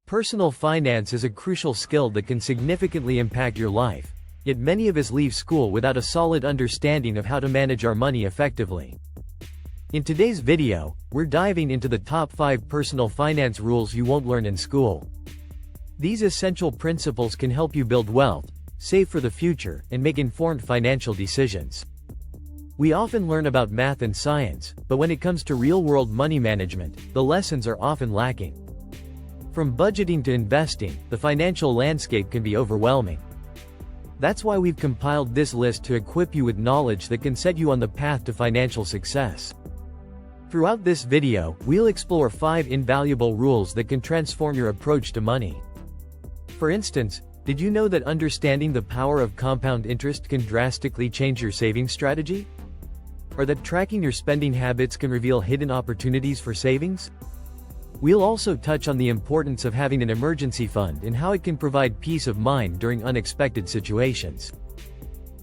Personal finance is a crucial skill that can significantly impact your life, yet many of us leave school without a solid understanding of how to manage our money effectively. In today's video, we're diving into the top 5 personal finance rules you won't learn in school. These essential principles can help you build wealth, save for the future, and make informed financial decisions. We often learn about math and science, but when it comes to real-world money management, the lessons are often lacking. From budgeting to investing, the financial landscape can be overwhelming. That's why we've compiled this list to equip you with knowledge that can set you on the path to financial success. Throughout this video, we'll explore 5 invaluable rules that can transform your approach to money. For instance, did you know that understanding the power of compound interest can drastically change your saving strategy? Or that tracking your spending habits can reveal hidden opportunities for savings? We'll also touch on the importance of having an emergency fund and how it can provide peace of mind during unexpected situations.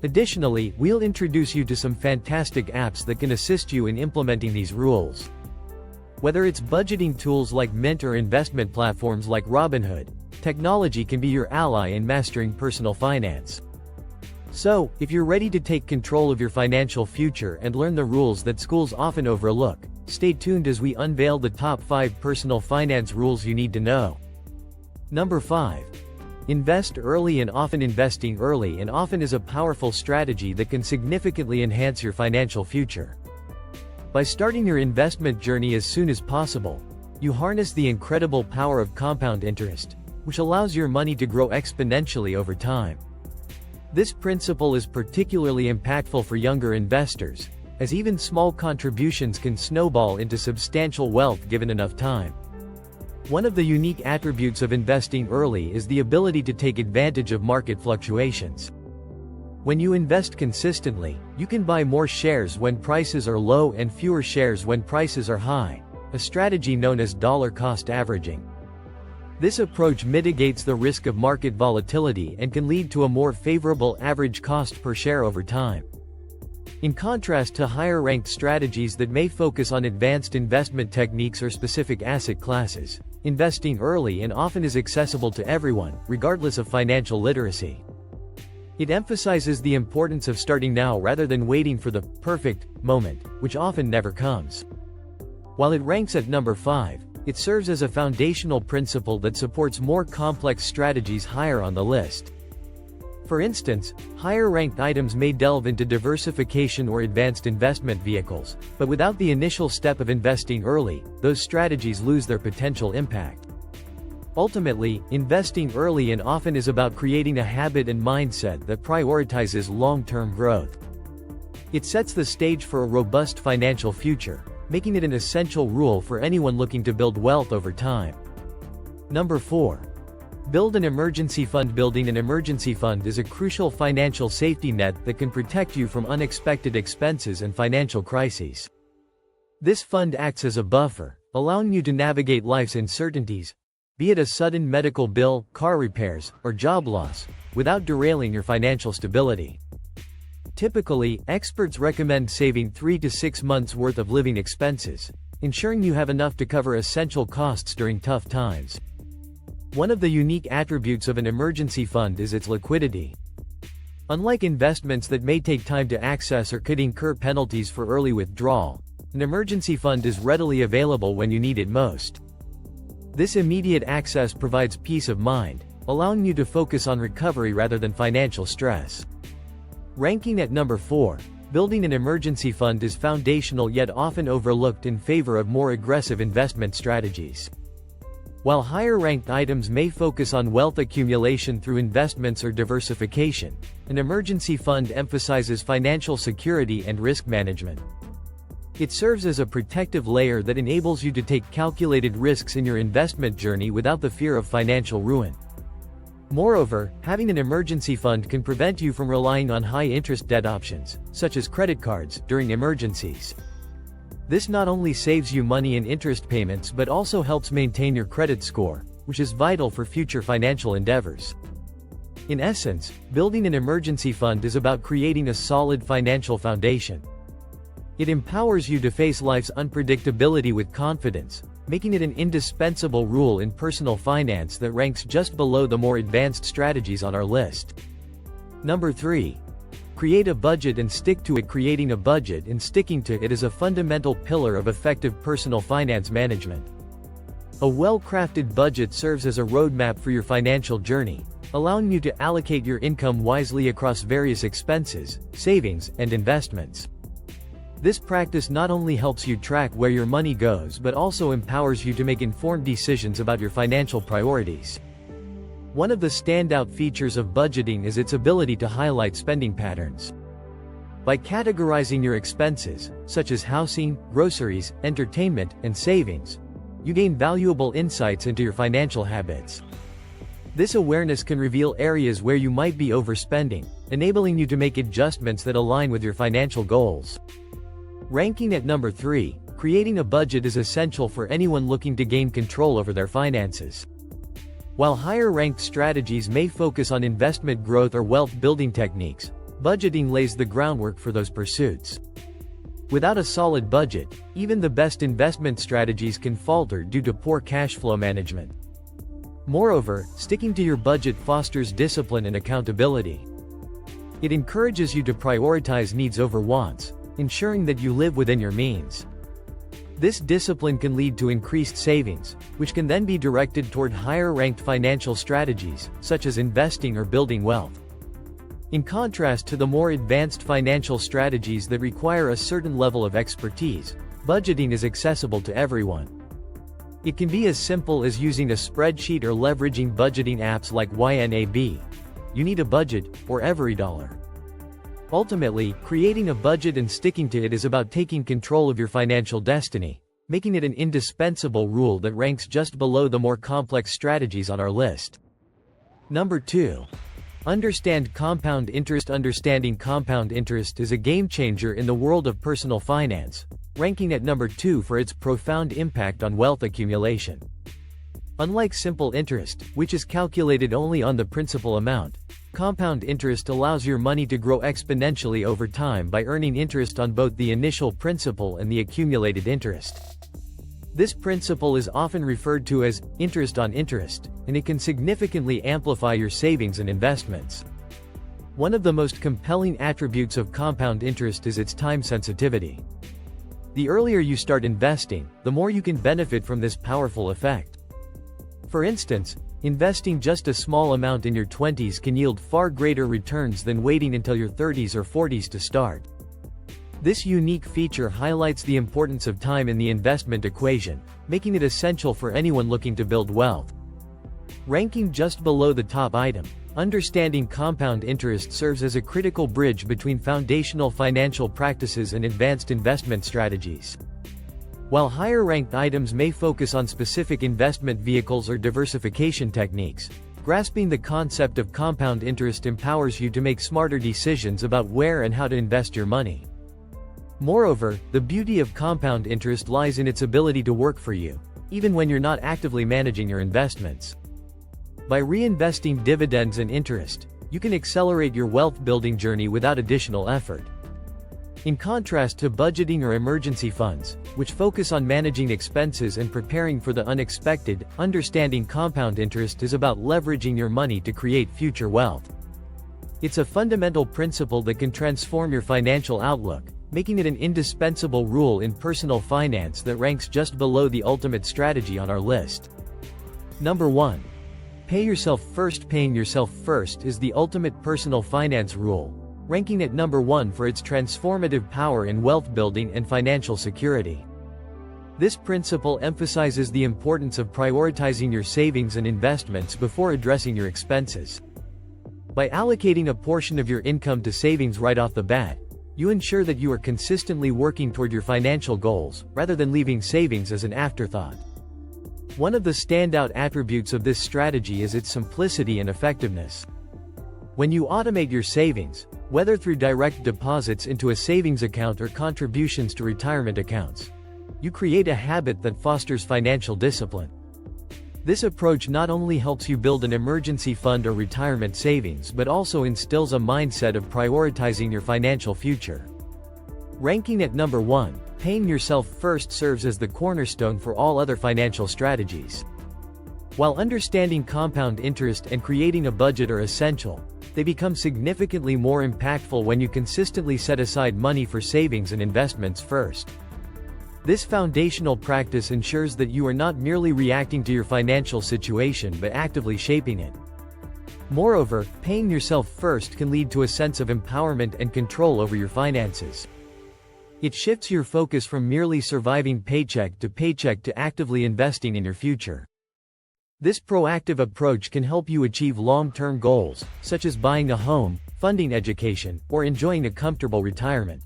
Additionally, we'll introduce you to some fantastic apps that can assist you in implementing these rules. Whether it's budgeting tools like Mint or investment platforms like Robinhood, technology can be your ally in mastering personal finance. So, if you're ready to take control of your financial future and learn the rules that schools often overlook, stay tuned as we unveil the top 5 personal finance rules you need to know. Number 5. Invest early and often. Investing early and often is a powerful strategy that can significantly enhance your financial future. By starting your investment journey as soon as possible, you harness the incredible power of compound interest, which allows your money to grow exponentially over time. This principle is particularly impactful for younger investors, as even small contributions can snowball into substantial wealth given enough time. One of the unique attributes of investing early is the ability to take advantage of market fluctuations. When you invest consistently, you can buy more shares when prices are low and fewer shares when prices are high, a strategy known as dollar cost averaging. This approach mitigates the risk of market volatility and can lead to a more favorable average cost per share over time. In contrast to higher-ranked strategies that may focus on advanced investment techniques or specific asset classes, investing early and often is accessible to everyone, regardless of financial literacy. It emphasizes the importance of starting now rather than waiting for the perfect moment, which often never comes. While it ranks at number 5, it serves as a foundational principle that supports more complex strategies higher on the list. For instance, higher-ranked items may delve into diversification or advanced investment vehicles, but without the initial step of investing early, those strategies lose their potential impact. Ultimately, investing early and often is about creating a habit and mindset that prioritizes long-term growth. It sets the stage for a robust financial future, making it an essential rule for anyone looking to build wealth over time. Number 4. Build an emergency fund. Building an emergency fund is a crucial financial safety net that can protect you from unexpected expenses and financial crises. This fund acts as a buffer, allowing you to navigate life's uncertainties, be it a sudden medical bill, car repairs, or job loss, without derailing your financial stability. Typically, experts recommend saving 3 to 6 months' worth of living expenses, ensuring you have enough to cover essential costs during tough times. One of the unique attributes of an emergency fund is its liquidity. Unlike investments that may take time to access or could incur penalties for early withdrawal, an emergency fund is readily available when you need it most. This immediate access provides peace of mind, allowing you to focus on recovery rather than financial stress. Ranking at number 4, building an emergency fund is foundational yet often overlooked in favor of more aggressive investment strategies. While higher-ranked items may focus on wealth accumulation through investments or diversification, an emergency fund emphasizes financial security and risk management. It serves as a protective layer that enables you to take calculated risks in your investment journey without the fear of financial ruin. Moreover, having an emergency fund can prevent you from relying on high-interest debt options, such as credit cards, during emergencies. This not only saves you money in interest payments but also helps maintain your credit score, which is vital for future financial endeavors. In essence, building an emergency fund is about creating a solid financial foundation. It empowers you to face life's unpredictability with confidence, making it an indispensable rule in personal finance that ranks just below the more advanced strategies on our list. Number 3. Create a budget and stick to it. Creating a budget and sticking to it is a fundamental pillar of effective personal finance management. A well-crafted budget serves as a roadmap for your financial journey, allowing you to allocate your income wisely across various expenses, savings, and investments. This practice not only helps you track where your money goes but also empowers you to make informed decisions about your financial priorities. One of the standout features of budgeting is its ability to highlight spending patterns. By categorizing your expenses, such as housing, groceries, entertainment, and savings, you gain valuable insights into your financial habits. This awareness can reveal areas where you might be overspending, enabling you to make adjustments that align with your financial goals. Ranking at number 3, creating a budget is essential for anyone looking to gain control over their finances. While higher-ranked strategies may focus on investment growth or wealth-building techniques, budgeting lays the groundwork for those pursuits. Without a solid budget, even the best investment strategies can falter due to poor cash flow management. Moreover, sticking to your budget fosters discipline and accountability. It encourages you to prioritize needs over wants, ensuring that you live within your means. This discipline can lead to increased savings, which can then be directed toward higher-ranked financial strategies, such as investing or building wealth. In contrast to the more advanced financial strategies that require a certain level of expertise, budgeting is accessible to everyone. It can be as simple as using a spreadsheet or leveraging budgeting apps like YNAB. You need a budget, or EveryDollar. Ultimately, creating a budget and sticking to it is about taking control of your financial destiny, making it an indispensable rule that ranks just below the more complex strategies on our list. Number 2. Understand compound interest. Understanding compound interest is a game-changer in the world of personal finance, ranking at number 2 for its profound impact on wealth accumulation. Unlike simple interest, which is calculated only on the principal amount, compound interest allows your money to grow exponentially over time by earning interest on both the initial principal and the accumulated interest. This principle is often referred to as interest on interest, and it can significantly amplify your savings and investments. One of the most compelling attributes of compound interest is its time sensitivity. The earlier you start investing, the more you can benefit from this powerful effect. For instance, investing just a small amount in your 20s can yield far greater returns than waiting until your 30s or 40s to start. This unique feature highlights the importance of time in the investment equation, making it essential for anyone looking to build wealth. Ranking just below the top item, understanding compound interest serves as a critical bridge between foundational financial practices and advanced investment strategies. While higher-ranked items may focus on specific investment vehicles or diversification techniques, grasping the concept of compound interest empowers you to make smarter decisions about where and how to invest your money. Moreover, the beauty of compound interest lies in its ability to work for you, even when you're not actively managing your investments. By reinvesting dividends and interest, you can accelerate your wealth-building journey without additional effort. In contrast to budgeting or emergency funds, which focus on managing expenses and preparing for the unexpected, understanding compound interest is about leveraging your money to create future wealth. It's a fundamental principle that can transform your financial outlook, making it an indispensable rule in personal finance that ranks just below the ultimate strategy on our list. Number 1. Pay yourself first. Paying yourself first is the ultimate personal finance rule, ranking at number 1 for its transformative power in wealth building and financial security. This principle emphasizes the importance of prioritizing your savings and investments before addressing your expenses. By allocating a portion of your income to savings right off the bat, you ensure that you are consistently working toward your financial goals, rather than leaving savings as an afterthought. One of the standout attributes of this strategy is its simplicity and effectiveness. When you automate your savings, whether through direct deposits into a savings account or contributions to retirement accounts, you create a habit that fosters financial discipline. This approach not only helps you build an emergency fund or retirement savings but also instills a mindset of prioritizing your financial future. Ranking at number 1, paying yourself first serves as the cornerstone for all other financial strategies. While understanding compound interest and creating a budget are essential, they become significantly more impactful when you consistently set aside money for savings and investments first. This foundational practice ensures that you are not merely reacting to your financial situation but actively shaping it. Moreover, paying yourself first can lead to a sense of empowerment and control over your finances. It shifts your focus from merely surviving paycheck to actively investing in your future. This proactive approach can help you achieve long-term goals, such as buying a home, funding education, or enjoying a comfortable retirement.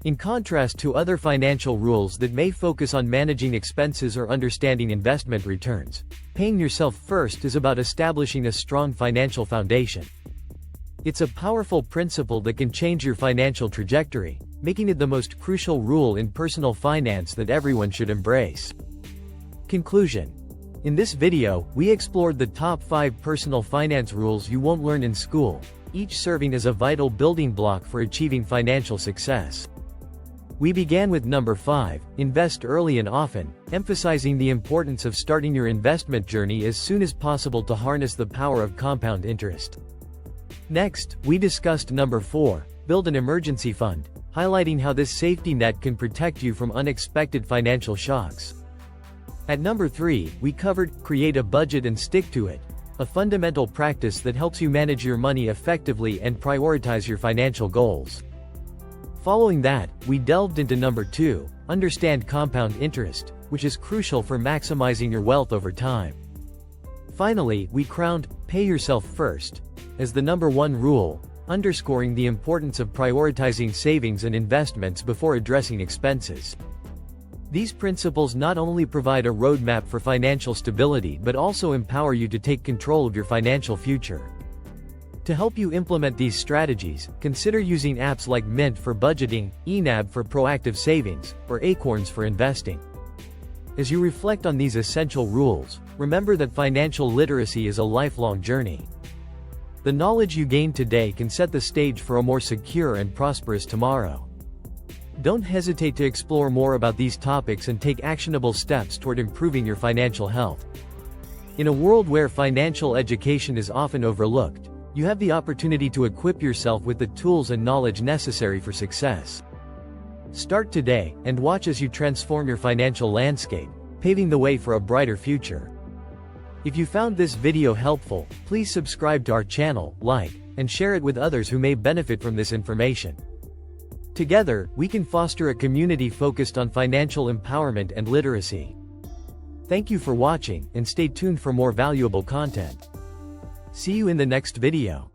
In contrast to other financial rules that may focus on managing expenses or understanding investment returns, paying yourself first is about establishing a strong financial foundation. It's a powerful principle that can change your financial trajectory, making it the most crucial rule in personal finance that everyone should embrace. Conclusion. In this video, we explored the top 5 personal finance rules you won't learn in school, each serving as a vital building block for achieving financial success. We began with number 5, invest early and often, emphasizing the importance of starting your investment journey as soon as possible to harness the power of compound interest. Next, we discussed number 4, build an emergency fund, highlighting how this safety net can protect you from unexpected financial shocks. At number 3, we covered create a budget and stick to it, a fundamental practice that helps you manage your money effectively and prioritize your financial goals. Following that, we delved into number 2, understand compound interest, which is crucial for maximizing your wealth over time. Finally, we crowned pay yourself first as the number 1 rule, underscoring the importance of prioritizing savings and investments before addressing expenses. These principles not only provide a roadmap for financial stability but also empower you to take control of your financial future. To help you implement these strategies, consider using apps like Mint for budgeting, eNAB for proactive savings, or Acorns for investing. As you reflect on these essential rules, remember that financial literacy is a lifelong journey. The knowledge you gain today can set the stage for a more secure and prosperous tomorrow. Don't hesitate to explore more about these topics and take actionable steps toward improving your financial health. In a world where financial education is often overlooked, you have the opportunity to equip yourself with the tools and knowledge necessary for success. Start today, and watch as you transform your financial landscape, paving the way for a brighter future. If you found this video helpful, please subscribe to our channel, like, and share it with others who may benefit from this information. Together, we can foster a community focused on financial empowerment and literacy. Thank you for watching, and stay tuned for more valuable content. See you in the next video.